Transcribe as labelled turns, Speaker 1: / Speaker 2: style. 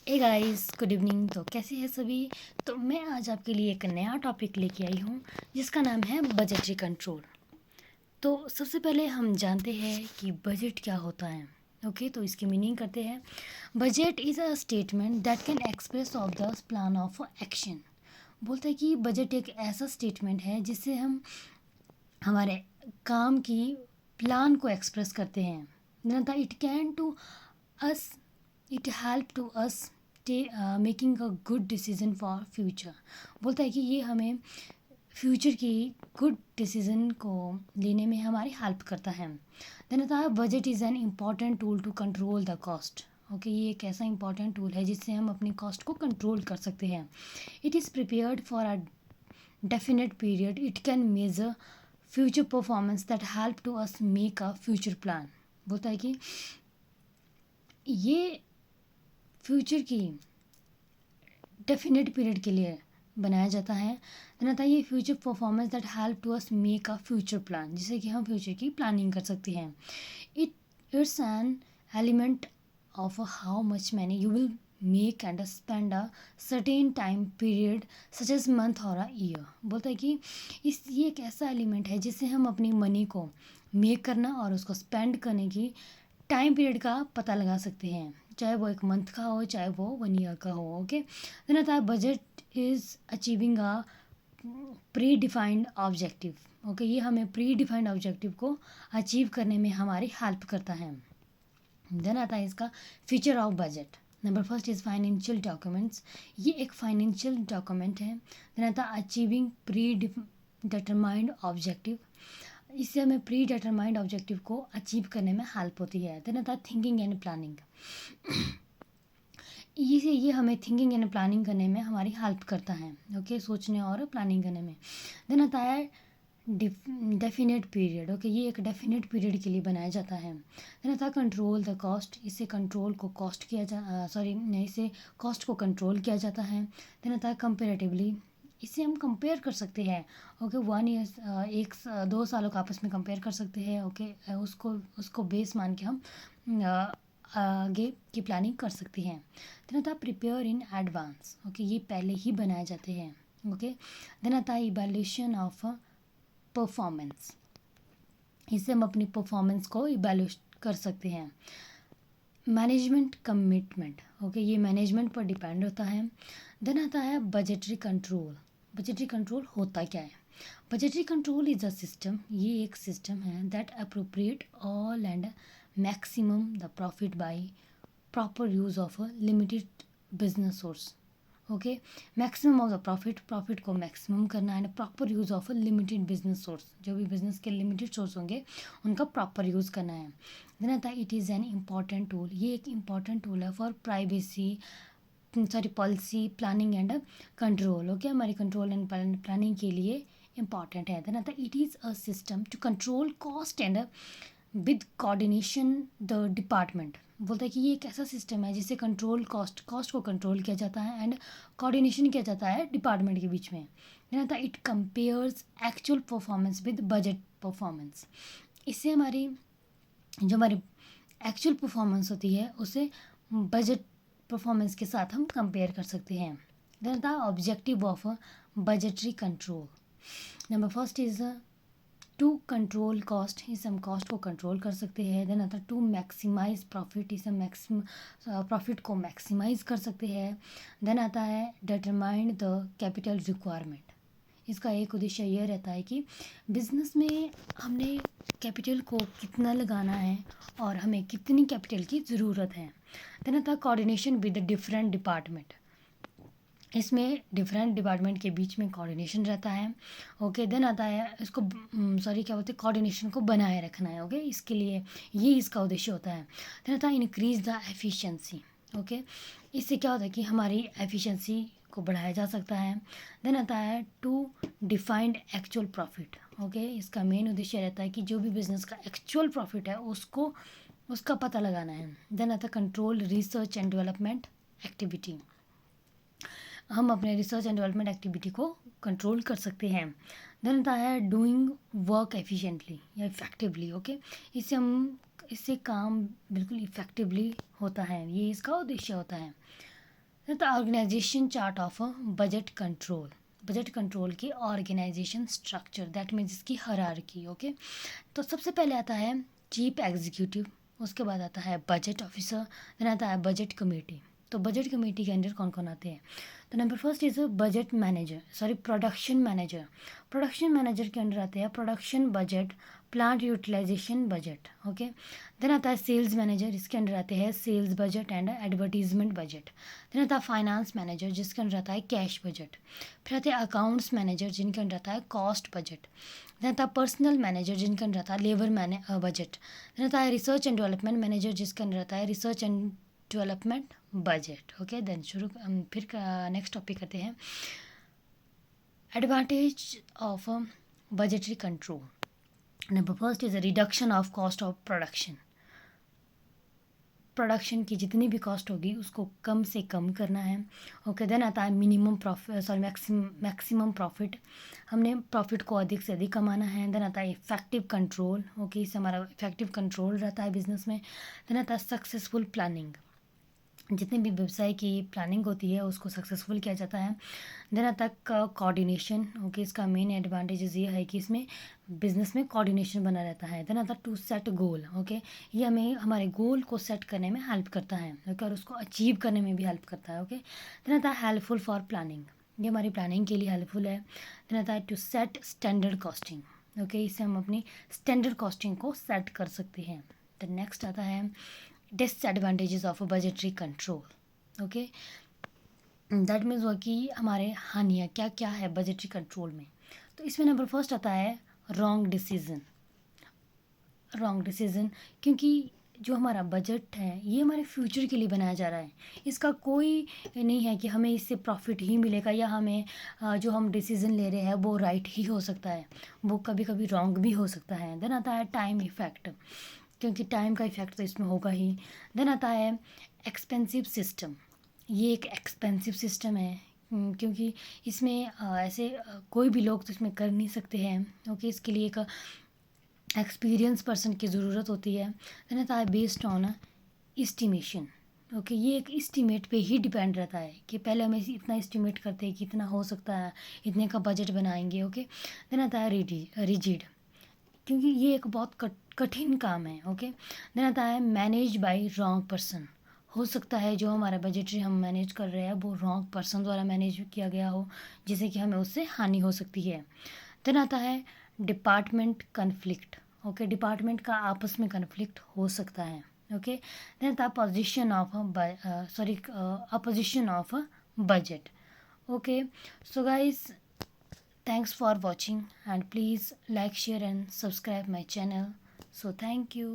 Speaker 1: Hey guys, good evening. तो कैसे हैं सभी। तो मैं आज आपके लिए एक नया टॉपिक लेके आई हूँ जिसका नाम है बजटरी कंट्रोल। तो सबसे पहले हम जानते हैं कि बजट क्या होता है। ओके, तो इसकी मीनिंग करते हैं। Budget is a statement that can express of the plan of action. बोलता है कि बजट एक ऐसा स्टेटमेंट है जिससे हम हमारे काम की प्लान को एक्सप्रेस करते हैं। It can to us it help to us making a good decision for future. बोलता है कि ये हमें फ्यूचर की गुड डिसीजन को लेने में हमारी हेल्प करता है। देन होता है budget is an important tool to control the cost. Okay, ये एक ऐसा इंपॉर्टेंट टूल है जिससे हम अपनी कॉस्ट को कंट्रोल कर सकते हैं। It is prepared for a definite period. It can measure future performance that help to us make a future plan। बोलता है कि ये फ्यूचर की डेफिनेट पीरियड के लिए बनाया जाता है। देन आता है ये future performance that help to us make a future plan, जिससे कि हम फ्यूचर की प्लानिंग कर सकते हैं। It's an element of how much money you will make and spend a certain time period such as month or a year। बोलता है कि ये एक ऐसा एलिमेंट है जिससे हम अपनी मनी को मेक करना और उसको स्पेंड करने की टाइम पीरियड का पता लगा सकते हैं, चाहे वो एक मंथ का हो चाहे वो 1 ईयर का हो। ओके, देन आता है budget is achieving a pre defined objective. Okay, ये हमें प्री डिफाइंड ऑब्जेक्टिव को अचीव करने में हमारी हेल्प करता है। देन आता है इसका feature of budget. Number first is financial documents. ये एक फाइनेंशियल डॉक्यूमेंट है। देन आता है अचीविंग प्री डिटरमाइंड ऑब्जेक्टिव। इससे हमें प्री डिटरमाइंड ऑब्जेक्टिव को अचीव करने में हेल्प होती है। देन आता है थिंकिंग एंड प्लानिंग। ये हमें थिंकिंग एंड प्लानिंग करने में हमारी हेल्प करता है। ओके, सोचने और प्लानिंग करने में। देन आता है डेफिनेट पीरियड। ओके, ये एक डेफिनेट पीरियड के लिए बनाया जाता है। देन आता है कंट्रोल द कॉस्ट। इससे कंट्रोल को कॉस्ट किया जा सॉरी नहीं इससे कॉस्ट को कंट्रोल किया जाता है। देन आता है कंपेरेटिवली। इससे हम कंपेयर कर सकते हैं। ओके, 1 ईयर 2 सालों का आपस में कंपेयर कर सकते हैं। ओके, उसको उसको बेस मान के हम आगे की प्लानिंग कर सकते हैं। देन आता है प्रिपेयर इन एडवांस। ओके, ये पहले ही बनाए जाते हैं। ओके, देन आता है इवैल्यूएशन ऑफ परफॉर्मेंस। इससे हम अपनी परफॉर्मेंस को इवैल्यूएट कर सकते हैं। Management commitment. ओके, ये मैनेजमेंट पर डिपेंड होता है। देन आता है बजटरी कंट्रोल। बजटरी कंट्रोल होता क्या है। Budgetary control is a system. ये एक सिस्टम है that appropriate all and maximum the profit by proper use of a limited business source. Okay, maximum of the profit को maximum करना है। Proper use of a limited business source, जो भी business के limited source होंगे उनका proper use करना है। देन आता है it is an important tool. ये एक इम्पॉर्टेंट टूल है for privacy policy planning and control. Okay, हमारी कंट्रोल एंड प्लानिंग के लिए इम्पॉर्टेंट है। देन आता है it is a system to control cost and with coordination the department. बोलता है कि ये एक ऐसा सिस्टम है जिससे कॉस्ट को कंट्रोल किया जाता है एंड कोऑर्डिनेशन किया जाता है डिपार्टमेंट के बीच में। देन आता है it compares actual performance with budget performance. इससे हमारी एक्चुअल परफॉर्मेंस होती है उसे बजट परफॉर्मेंस के साथ हम कंपेयर कर सकते हैं। Then the objective of budgetary control. Number first is to control cost. इससे हम कॉस्ट को कंट्रोल कर सकते हैं। देन आता है टू मैक्सिमाइज प्रॉफिट। इससे प्रॉफिट को मैक्सिमाइज कर सकते हैं। देन आता है डिटरमाइन द कैपिटल रिक्वायरमेंट। इसका एक उद्देश्य यह रहता है कि बिजनेस में हमने कैपिटल को कितना लगाना है और हमें कितनी कैपिटल की ज़रूरत है। देन आता है कोऑर्डिनेशन विद डिफरेंट डिपार्टमेंट। इसमें डिफरेंट डिपार्टमेंट के बीच में कोऑर्डिनेशन रहता है। ओके, देन आता है इसको क्या बोलते हैं, कोऑर्डिनेशन को बनाए रखना है। ओके, इसके लिए ये इसका उद्देश्य होता है। देन आता है इंक्रीज द एफिशिएंसी। ओके, इससे क्या होता है कि हमारी एफिशिएंसी को बढ़ाया जा सकता है। देन आता है to defined actual profit. Okay, इसका मेन उद्देश्य रहता है कि जो भी बिजनेस का एक्चुअल प्रॉफिट है उसका पता लगाना है। देन आता है control research and development activity. हम अपने रिसर्च एंड डेवलपमेंट एक्टिविटी को कंट्रोल कर सकते हैं। देन आता है डूइंग वर्क एफिशिएंटली या इफ़ेक्टिवली। ओके, इससे काम बिल्कुल इफ़ेक्टिवली होता है, ये इसका उद्देश्य होता है। The organisation chart of budget control, budget control की ऑर्गेनाइजेशन स्ट्रक्चर, दैट मीन्स इसकी हायरार्की। ओके, तो सबसे पहले आता है चीफ एग्जीक्यूटिव, उसके बाद आता है बजट ऑफिसर, देन आता है बजट कमेटी। तो बजट कमेटी के अंदर कौन कौन आते हैं? तो number first is budget manager, sorry production manager. Production manager के अंदर आते हैं production budget, plant utilization budget. Okay, then आता है सेल्स मैनेजर, इसके अंदर आते हैं sales budget and advertisement budget. Then आता है फाइनेंस मैनेजर, जिसके अंदर आता है कैश बजट। फिर आते हैं अकाउंट्स मैनेजर, जिनके अंदर आता है कॉस्ट बजट। देन आता है पर्सनल मैनेजर, जिनके अंदर आता है लेबर बजट। देन आता है रिसर्च एंड डेवलपमेंट मैनेजर, जिसके अंदर आता है research and development budget. Okay, then फिर नेक्स्ट टॉपिक करते हैं advantage of budgetary control. Number first is a reduction of cost of production, production की जितनी भी कॉस्ट होगी उसको कम से कम करना है। ओके, देन आता है minimum profit, sorry maximum profit, हमने प्रॉफिट को अधिक से अधिक कमाना है। देन आता है इफेक्टिव कंट्रोल, ओके, इससे हमारा इफेक्टिव कंट्रोल रहता है बिजनेस में। देन आता है सक्सेसफुल प्लानिंग, जितनी भी व्यवसाय की प्लानिंग होती है उसको सक्सेसफुल किया जाता है। देन आता है कोऑर्डिनेशन, ओके, इसका मेन एडवांटेजेस ये है कि इसमें बिजनेस में कोऑर्डिनेशन बना रहता है। देन आता है टू सेट गोल, ओके, ये हमें हमारे गोल को सेट करने में हेल्प करता है, ओके, और उसको अचीव करने में भी हेल्प करता है। ओके, देन आता है हेल्पफुल फॉर प्लानिंग, ये हमारी प्लानिंग के लिए हेल्पफुल है। देन आता है to set standard costing, okay, इससे हम अपनी स्टैंडर्ड कॉस्टिंग को सेट कर सकते हैं। देन नेक्स्ट आता है disadvantages of budgetary control. Okay, that means वो कि हमारे हानियाँ क्या क्या है बजटरी कंट्रोल में। तो इसमें नंबर फर्स्ट आता है रॉन्ग डिसीजन, रॉन्ग डिसीजन, क्योंकि जो हमारा बजट है ये हमारे फ्यूचर के लिए बनाया जा रहा है, इसका कोई नहीं है कि हमें इससे प्रॉफिट ही मिलेगा या हमें जो हम डिसीज़न ले रहे हैं वो राइट ही हो सकता है, वो कभी कभी रॉन्ग भी हो सकता है। देन आता है टाइम इफ़ेक्ट, क्योंकि टाइम का इफ़ेक्ट तो इसमें होगा ही। देन आता है एक्सपेंसिव सिस्टम, ये एक एक्सपेंसिव सिस्टम है, क्योंकि इसमें ऐसे कोई भी लोग तो इसमें कर नहीं सकते हैं। ओके, इसके लिए एक एक्सपीरियंस पर्सन की ज़रूरत होती है। देन आता है बेस्ड ऑन इस्टीमेशन, ओके, ये एक इस्टीमेट पे ही डिपेंड रहता है कि पहले हम इतना इस्टीमेट करते हैं कि इतना हो सकता है, इतने का बजट बनाएंगे। ओके, देन आता है रिजिड, क्योंकि ये एक बहुत कठिन काम है। ओके, देन आता है मैनेज बाय रॉन्ग पर्सन, हो सकता है जो हमारा बजटरी हम मैनेज कर रहे हैं वो रॉन्ग पर्सन द्वारा मैनेज किया गया हो, जिससे कि हमें उससे हानि हो सकती है। देन आता है डिपार्टमेंट कन्फ्लिक्ट, ओके, डिपार्टमेंट का आपस में कन्फ्लिक्ट हो सकता है। ओके, देन आता है position of opposition of budget. Okay, so guys, thanks for watching and please like, share and subscribe my channel. So thank you.